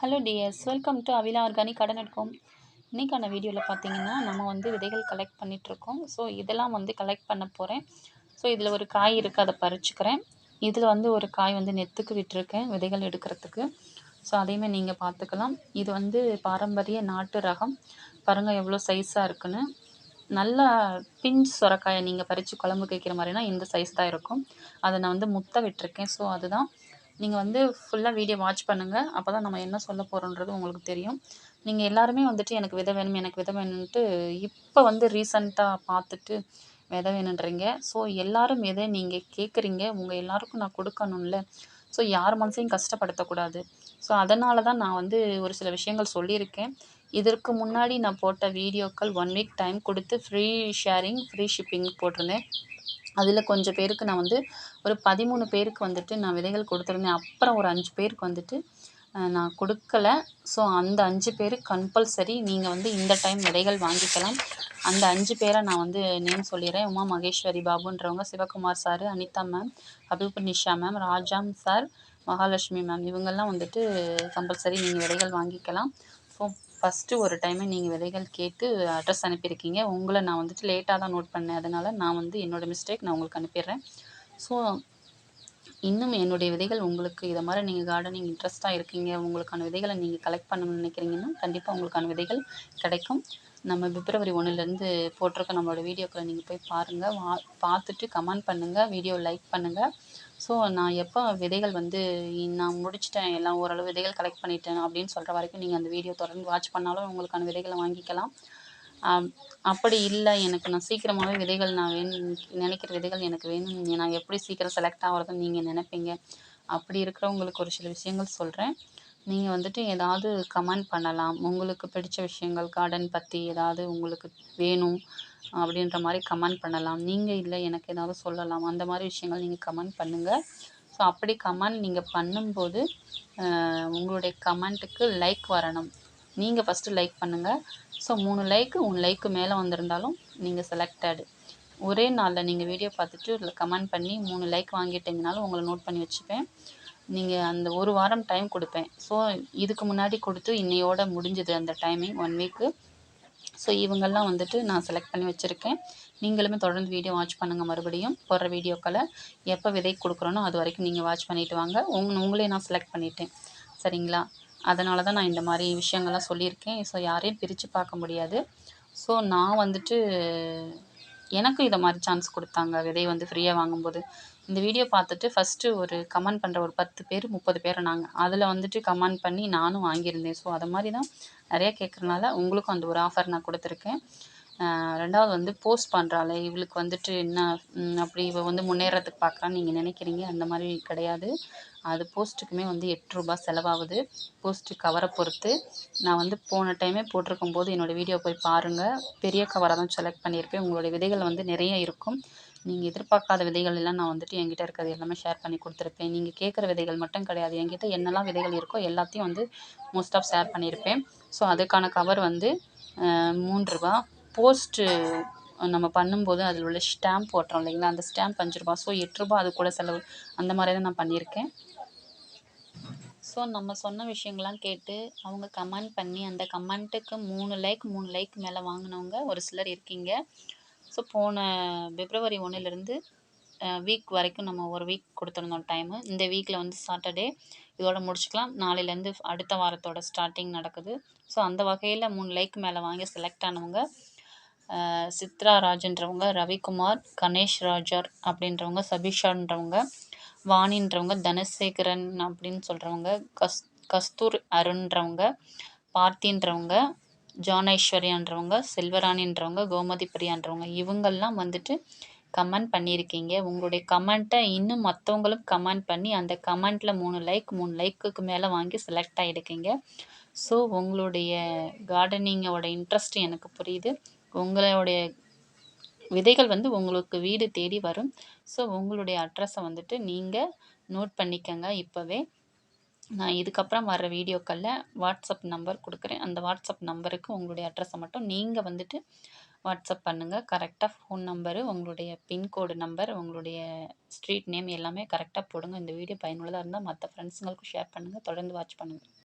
Hello dears, welcome to Avila organic garden. இன்றைக்கான வீடியோவில் பார்த்தீங்கன்னா நம்ம வந்து விதைகள் கலெக்ட் பண்ணிகிட்ருக்கோம். ஸோ இதெல்லாம் வந்து கலெக்ட் பண்ண போகிறேன். ஸோ இதில் ஒரு காய் இருக்குது, அதை பறிச்சுக்கிறேன். இதில் வந்து ஒரு காய் வந்து நெத்துக்கு விட்டுருக்கேன் விதைகள் எடுக்கிறதுக்கு. ஸோ அதையுமே நீங்கள் பார்த்துக்கலாம். இது வந்து பாரம்பரிய நாட்டு ரகம். பாருங்கள் எவ்வளோ சைஸாக இருக்குன்னு. நல்லா பிஞ்ச் சொரக்காயை நீங்கள் பறித்து குழம்புக்கு வைக்கிற மாதிரினா இந்த சைஸ் தான் இருக்கும். அதை நான் வந்து முத்த விட்டுருக்கேன். ஸோ அதுதான் நீங்கள் வந்து ஃபுல்லாக வீடியோ வாட்ச் பண்ணுங்கள். அப்போ தான் நம்ம என்ன சொல்ல போகிறோன்றது உங்களுக்கு தெரியும். நீங்கள் எல்லாருமே வந்துட்டு எனக்கு விதை வேணும் எனக்கு விதை வேணும்ன்ட்டு இப்போ வந்து ரீசண்டாக பார்த்துட்டு விதை வேணுன்றீங்க. ஸோ எல்லோரும் எதை நீங்கள் கேட்குறீங்க, உங்கள் எல்லாருக்கும் நான் கொடுக்கணும்ல. ஸோ யார் மனசையும் கஷ்டப்படுத்தக்கூடாது. ஸோ அதனால தான் நான் வந்து ஒரு சில விஷயங்கள் சொல்லியிருக்கேன். இதற்கு முன்னாடி நான் போட்ட வீடியோக்கள் 1 வீக் டைம் கொடுத்து ஃப்ரீ ஷேரிங், ஃப்ரீ ஷிப்பிங் போட்டிருந்தேன். அதில் கொஞ்சம் பேருக்கு நான் வந்து ஒரு 13 பேருக்கு வந்துட்டு நான் விதைகள் கொடுத்துருந்தேன். அப்புறம் ஒரு 5 பேருக்கு வந்துட்டு நான் கொடுக்கல. ஸோ அந்த 5 பேருக்கு கம்பல்சரி நீங்கள் வந்து இந்த டைம் விதைகள் வாங்கிக்கலாம். அந்த 5 பேரை நான் வந்து நேம் சொல்லிடுறேன். உமா மகேஸ்வரி பாபுன்றவங்க, Sivakumar sir, Anitha ma'am, Habib Nisha ma'am, Rajam sir, Mahalakshmi ma'am, இவங்கெல்லாம் வந்துட்டு கம்பல்சரி நீங்கள் விதைகள் வாங்கிக்கலாம். ஸோ ஃபஸ்ட்டு ஒரு டைமே நீங்கள் விதைகள் கேட்டு அட்ரஸ் அனுப்பியிருக்கீங்க. உங்களை நான் வந்துட்டு லேட்டாக தான் நோட் பண்ணேன். அதனால் நான் வந்து என்னோடய மிஸ்டேக், நான் உங்களுக்கு அனுப்பிடுறேன். ஸோ இன்னும் என்னுடைய விதைகள் உங்களுக்கு இதை மாதிரி நீங்கள் கார்டனிங் இன்ட்ரெஸ்ட்டாக இருக்கீங்க, உங்களுக்கான விதைகளை நீங்கள் கலெக்ட் பண்ணணும்னு நினைக்கிறீங்கன்னா கண்டிப்பாக உங்களுக்கான விதைகள் கிடைக்கும். நம்ம பிப்ரவரி 1லேருந்து போட்டிருக்க நம்மளோட வீடியோக்களை நீங்கள் போய் பாருங்கள். பார்த்துட்டு கமெண்ட் பண்ணுங்கள், வீடியோ லைக் பண்ணுங்கள். ஸோ நான் எப்போ விதைகள் வந்து நான் முடிச்சிட்டேன், எல்லாம் ஓரளவு விதைகள் கலெக்ட் பண்ணிட்டேன் அப்படின்னு சொல்கிற வரைக்கும் நீங்கள் அந்த வீடியோ தொடர்ந்து வாட்ச் பண்ணாலும் உங்களுக்கான விதைகளை வாங்கிக்கலாம். அப்படி இல்லை, எனக்கு நான் சீக்கிரமாகவே விதைகள் நான் நினைக்கிற விதைகள் எனக்கு வேணும், நான் எப்படி சீக்கிரம் செலக்ட் ஆகிறதுன்னு நீங்கள் நினைப்பீங்க. அப்படி இருக்கிறவங்களுக்கு ஒரு சில விஷயங்கள் சொல்கிறேன். நீங்கள் வந்துட்டு ஏதாவது கமெண்ட் பண்ணலாம். உங்களுக்கு பிடிச்ச விஷயங்கள், கார்டன் பற்றி ஏதாவது உங்களுக்கு வேணும் அப்படின்ற மாதிரி கமெண்ட் பண்ணலாம். நீங்கள் இல்லை எனக்கு ஏதாவது சொல்லலாம், அந்த மாதிரி விஷயங்கள் நீங்கள் கமெண்ட் பண்ணுங்கள். ஸோ அப்படி கமெண்ட் நீங்கள் பண்ணும்போது உங்களுடைய கமெண்ட்டுக்கு லைக் வரணும். நீங்கள் ஃபஸ்ட்டு லைக் பண்ணுங்கள். ஸோ 3 லைக்கு 3 லைக்கு மேலே வந்திருந்தாலும் நீங்கள் செலக்டடு. ஒரே நாளில் நீங்கள் வீடியோ பார்த்துட்டு இதில் கமெண்ட் பண்ணி 3 லைக் வாங்கிட்டீங்கனாலும் உங்களை நோட் பண்ணி வச்சுப்பேன். நீங்கள் அந்த ஒரு வாரம் டைம் கொடுப்பேன். ஸோ இதுக்கு முன்னாடி கொடுத்து இன்னையோட முடிஞ்சுது அந்த டைமிங் 1 வீக்கு. ஸோ இவங்கெல்லாம் வந்துட்டு நான் செலக்ட் பண்ணி வச்சுருக்கேன். நீங்களுமே தொடர்ந்து வீடியோ வாட்ச் பண்ணுங்கள். மறுபடியும் போடுற வீடியோக்களை எப்போ விதை கொடுக்குறோனோ அது வரைக்கும் நீங்கள் வாட்ச் பண்ணிவிட்டு வாங்க. உங்களே நான் செலக்ட் பண்ணிட்டேன், சரிங்களா? அதனால தான் நான் இந்த மாதிரி விஷயங்கள்லாம் சொல்லியிருக்கேன். ஸோ யாரையும் பிரித்து பார்க்க முடியாது. ஸோ நான் வந்துட்டு எனக்கும் இதை மாதிரி சான்ஸ் கொடுத்தாங்க விதை வந்து ஃப்ரீயாக வாங்கும்போது. இந்த வீடியோ பார்த்துட்டு ஃபஸ்ட்டு ஒரு கமெண்ட் பண்ணுற ஒரு 10 பேர் 30 பேர் நாங்கள் அதில் வந்துட்டு கமெண்ட் பண்ணி நானும் வாங்கியிருந்தேன். ஸோ அதை மாதிரி தான் நிறையா கேட்குறனால உங்களுக்கும் அந்த ஒரு ஆஃபர் நான் கொடுத்துருக்கேன். 2வது வந்து போஸ்ட் பண்ணுறாள் இவளுக்கு வந்துட்டு என்ன அப்படி இவள் வந்து முன்னேறதுக்கு பார்க்குறான்னு நீங்கள் நினைக்கிறீங்க. அந்த மாதிரி கிடையாது. அது போஸ்ட்டுக்குமே வந்து 8 ரூபா செலவாகுது. போஸ்ட்டு கவரை பொறுத்து. நான் வந்து போன டைமே போட்டிருக்கும் போது என்னோடய வீடியோ போய் பாருங்கள். பெரிய கவராக தான் செலக்ட் பண்ணியிருப்பேன். உங்களுடைய விதைகள் வந்து நிறைய இருக்கும். நீங்கள் எதிர்பார்க்காத விதைகள் எல்லாம் நான் வந்துட்டு என்கிட்ட இருக்கிறது எல்லாமே ஷேர் பண்ணி கொடுத்துருப்பேன். நீங்கள் கேட்குற விதைகள் மட்டும் கிடையாது, என்கிட்ட என்னெல்லாம் விதைகள் இருக்கோ எல்லாத்தையும் வந்து மோஸ்ட் ஆஃப் ஷேர் பண்ணியிருப்பேன். ஸோ அதுக்கான கவர் வந்து 3 ரூபா. போஸ்ட்டு நம்ம பண்ணும்போது அதில் உள்ள ஸ்டாம்ப் போட்டுறோம் இல்லைங்களா, அந்த ஸ்டாம்ப் 5 ரூபா. ஸோ 8 ரூபா அது கூட செலவு. அந்த மாதிரி தான் நான் பண்ணியிருக்கேன். ஸோ நம்ம சொன்ன விஷயங்கள்லாம் கேட்டு அவங்க கமெண்ட் பண்ணி அந்த கமெண்ட்டுக்கு 3 லைக் மேலே வாங்கினவங்க ஒரு சிலர் இருக்கீங்க. ஸோ போன பிப்ரவரி 1லேருந்து வீக் வரைக்கும் நம்ம ஒரு வீக் கொடுத்துருந்தோம் டைமு. இந்த வீக்கில் வந்து சாட்டர்டே இதோட முடிச்சுக்கலாம். நாளையிலேருந்து அடுத்த வாரத்தோட ஸ்டார்டிங் நடக்குது. ஸோ அந்த வகையில் 3 லைக் மேலே வாங்கி செலக்ட் ஆனவங்க சித்ரா ராஜன்றவங்க, ரவிக்குமார், கணேஷ் ராஜர் அப்படின்றவங்க, சபிஷான்றவங்க, வாணின்றவங்க, தனசேகரன் அப்படின்னு சொல்கிறவங்க, கஸ்தூர் அருண்ன்றவங்க, பார்த்தின்றவங்க, ஜான் ஐஸ்வர்யான்றவங்க, செல்வராணின்றவங்க, கோமதி பிரியான்றவங்க, இவங்கெல்லாம் வந்துட்டு கமெண்ட் பண்ணியிருக்கீங்க. உங்களுடைய கமெண்ட்டை இன்னும் மற்றவங்களும் கமெண்ட் பண்ணி அந்த கமெண்ட்டில் 3 லைக்குக்கு மேலே வாங்கி செலக்ட் ஆகிருக்கீங்க. ஸோ உங்களுடைய கார்டனிங்கோட இன்ட்ரெஸ்ட் எனக்கு புரியுது. உங்களுடைய விதைகள் வந்து உங்களுக்கு வீடு தேடி வரும். ஸோ உங்களுடைய அட்ரஸை வந்துட்டு நீங்கள் நோட் பண்ணிக்கங்க இப்போவே. நான் இதுக்கப்புறம் வர வீடியோக்களில் வாட்ஸ்அப் நம்பர் கொடுக்குறேன். அந்த வாட்ஸ்அப் நம்பருக்கு உங்களுடைய அட்ரஸை மட்டும் நீங்கள் வந்துட்டு வாட்ஸ்அப் பண்ணுங்கள். கரெக்டாக ஃபோன் நம்பரு, உங்களுடைய பின்கோடு நம்பர், உங்களுடைய ஸ்ட்ரீட் நேம் எல்லாமே கரெக்டாக போடுங்க. இந்த வீடியோ பயனுள்ளதாக இருந்தால் மற்ற ஃப்ரெண்ட்ஸுங்களுக்கும் ஷேர் பண்ணுங்கள். தொடர்ந்து வாட்ச் பண்ணுங்கள்.